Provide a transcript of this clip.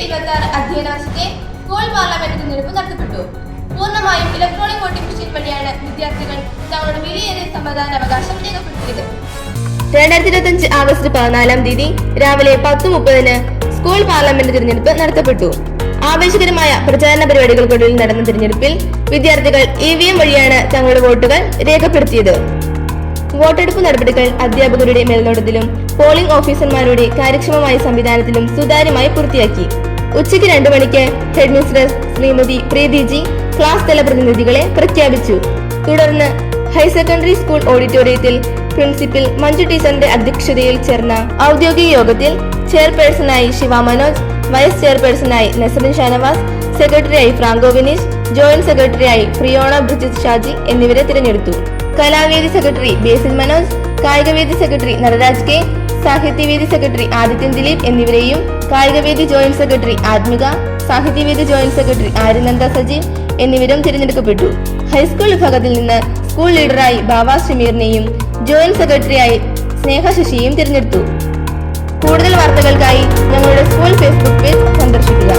2026 അധ്യയന വർഷത്തെ school parliament തിരഞ്ഞെടുപ്പ് നടത്തപ്പെട്ടു. പൂർണ്ണമായും ഇലക്ട്രോണിക് വോട്ടിംഗ് മെഷീൻ വഴിയാണ് വിദ്യാർത്ഥികൾ തങ്ങളുടെ വിലയേറിയ സമ്മതിദാനാവകാശം രേഖപ്പെടുത്തിയത്. 2025 ആഗസ്റ്റ് 14 രാവിലെ 10:30 സ്കൂൾ പാർലമെന്റ് തിരഞ്ഞെടുപ്പ് നടത്തപ്പെട്ടു. ആവേശകരമായ പ്രചാരണ പരിപാടികൾക്കൊടുവിൽ നടന്ന തിരഞ്ഞെടുപ്പിൽ വിദ്യാർത്ഥികൾ EVM വഴിയാണ് തങ്ങളുടെ വോട്ടുകൾ രേഖപ്പെടുത്തിയത്. വോട്ടെടുപ്പ് നടപടികൾ അധ്യാപകരുടെ മേൽനോട്ടത്തിലും പോളിംഗ് ഓഫീസർമാരുടെ കാര്യക്ഷമമായ സംവിധാനത്തിലും സുതാര്യമായി പൂർത്തിയാക്കി. ഉച്ചയ്ക്ക് 2 മണിക്ക് ഹെഡ് മിസ്ട്രസ് ശ്രീമതി പ്രീതിജി ക്ലാസ് തല പ്രതിനിധികളെ പ്രഖ്യാപിച്ചു. തുടർന്ന് ഹയർ സെക്കൻഡറി സ്കൂൾ ഓഡിറ്റോറിയത്തിൽ പ്രിൻസിപ്പൽ മഞ്ജു ടീച്ചറിന്റെ അധ്യക്ഷതയിൽ ചേർന്ന ഔദ്യോഗിക യോഗത്തിൽ ചെയർപേഴ്സണായി ശിവ മനോജ്, വൈസ് ചെയർപേഴ്സണായി നസറിൻ ഷാനവാസ്, സെക്രട്ടറിയായി ഫ്രാങ്കോ വിനീഷ്, ജോയിന്റ് സെക്രട്ടറിയായി പ്രിയോണ ബ്രിജിത് ഷാജി എന്നിവരെ തിരഞ്ഞെടുത്തു. കലാവേദി സെക്രട്ടറി ബേസിൽ മനോജ്, കായികവേദി സെക്രട്ടറി നടരാജ് കെ, സാഹിത്യവേദി സെക്രട്ടറി ആദിത്യൻ ദിലീപ് എന്നിവരെയും കായികവേദി ജോയിന്റ് സെക്രട്ടറി ആത്മിക, സാഹിത്യവേദി ജോയിന്റ് സെക്രട്ടറി ആര്യനന്ദ സജീവ് എന്നിവരും തിരഞ്ഞെടുക്കപ്പെട്ടു. ഹൈസ്കൂൾ വിഭാഗത്തിൽ നിന്ന് സ്കൂൾ ലീഡറായി ബാബ ഷമീറിനെയും ജോയിന്റ് സെക്രട്ടറിയായി സ്നേഹ ശശിയെയും തിരഞ്ഞെടുത്തു. കൂടുതൽ വാർത്തകൾക്കായി ഞങ്ങളുടെ സ്കൂൾ ഫേസ്ബുക്ക് പേജ് സന്ദർശിക്കുക.